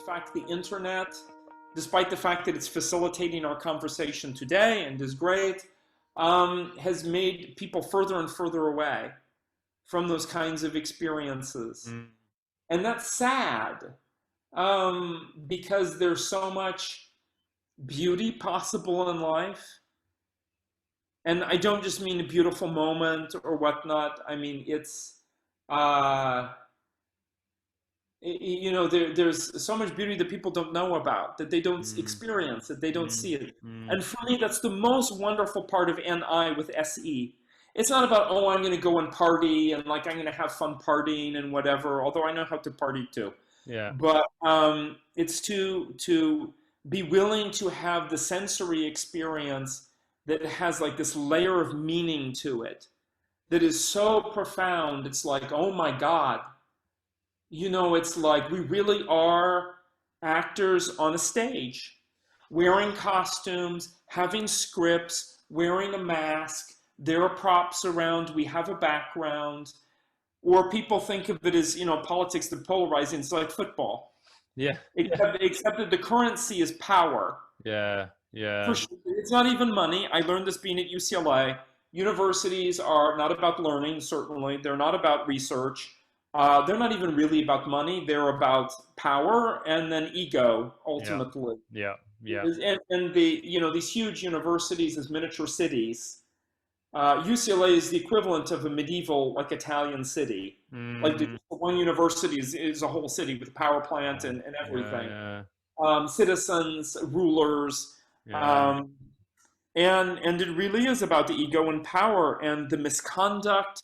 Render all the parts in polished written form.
fact, the internet, despite the fact that it's facilitating our conversation today and is great, has made people further and further away from those kinds of experiences. Mm. And that's sad, because there's so much beauty possible in life. And I don't just mean a beautiful moment or whatnot. I mean, uh, there's so much beauty that people don't know about, that they don't Mm. experience, that they don't Mm. see it. Mm. And for me, that's the most wonderful part of NI with SE. It's not about, oh, I'm going to go and party and like I'm going to have fun partying and whatever, although I know how to party too. Yeah. But it's to be willing to have the sensory experience that has like this layer of meaning to it that is so profound. It's like, oh my God, it's like we really are actors on a stage, wearing costumes, having scripts, wearing a mask. There are props around. We have a background. Or people think of it as, politics, the polarizing. It's like football, Yeah. Yeah. except that the currency is power. Yeah. For Yeah. sure, it's not even money. I learned this being at UCLA. Universities are not about learning, certainly. They're not about research. They're not even really about money. They're about power and then ego, Yeah. ultimately. Yeah. Yeah. And these huge universities as miniature cities. UCLA is the equivalent of a medieval, like Italian city. Like the Mm. one university is a whole city with a power plant Yeah. and Yeah. everything. Yeah. Citizens, rulers, Yeah. um, and it really is about the ego and power and the misconduct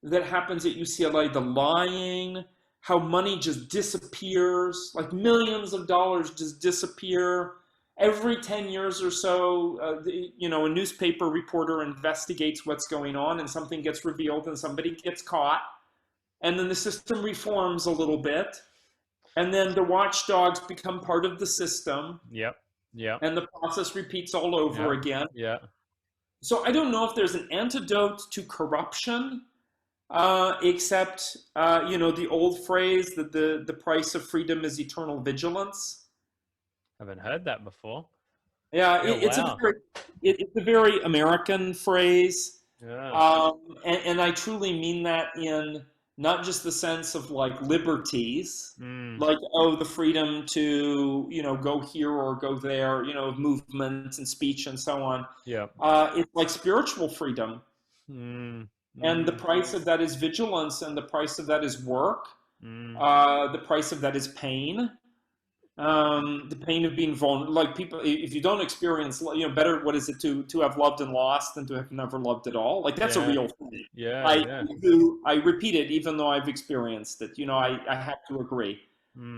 that happens at UCLA, the lying, how money just disappears, like millions of dollars just disappear. Every 10 years or so, a newspaper reporter investigates what's going on and something gets revealed and somebody gets caught. And then the system reforms a little bit. And then the watchdogs become part of the system Yep. Yep. and the process repeats all over Yeah. again. Yeah. So I don't know if there's an antidote to corruption, except the old phrase that the price of freedom is eternal vigilance. Haven't heard that before. Yeah, Yeah. Wow. it's a very American phrase, Yeah. and I truly mean that in not just the sense of like liberties, Mm. like oh the freedom to go here or go there, movement and speech and so on. Yeah. It's like spiritual freedom. Mm. And the Mm. price of that is vigilance, and the price of that is work. Mm. The price of that is pain. The pain of being vulnerable. Like people, if you don't experience, better. What is it to have loved and lost than to have never loved at all? Like that's a Yeah. real thing. Yeah. I Yeah. I repeat it, even though I've experienced it. I have to agree. Mm.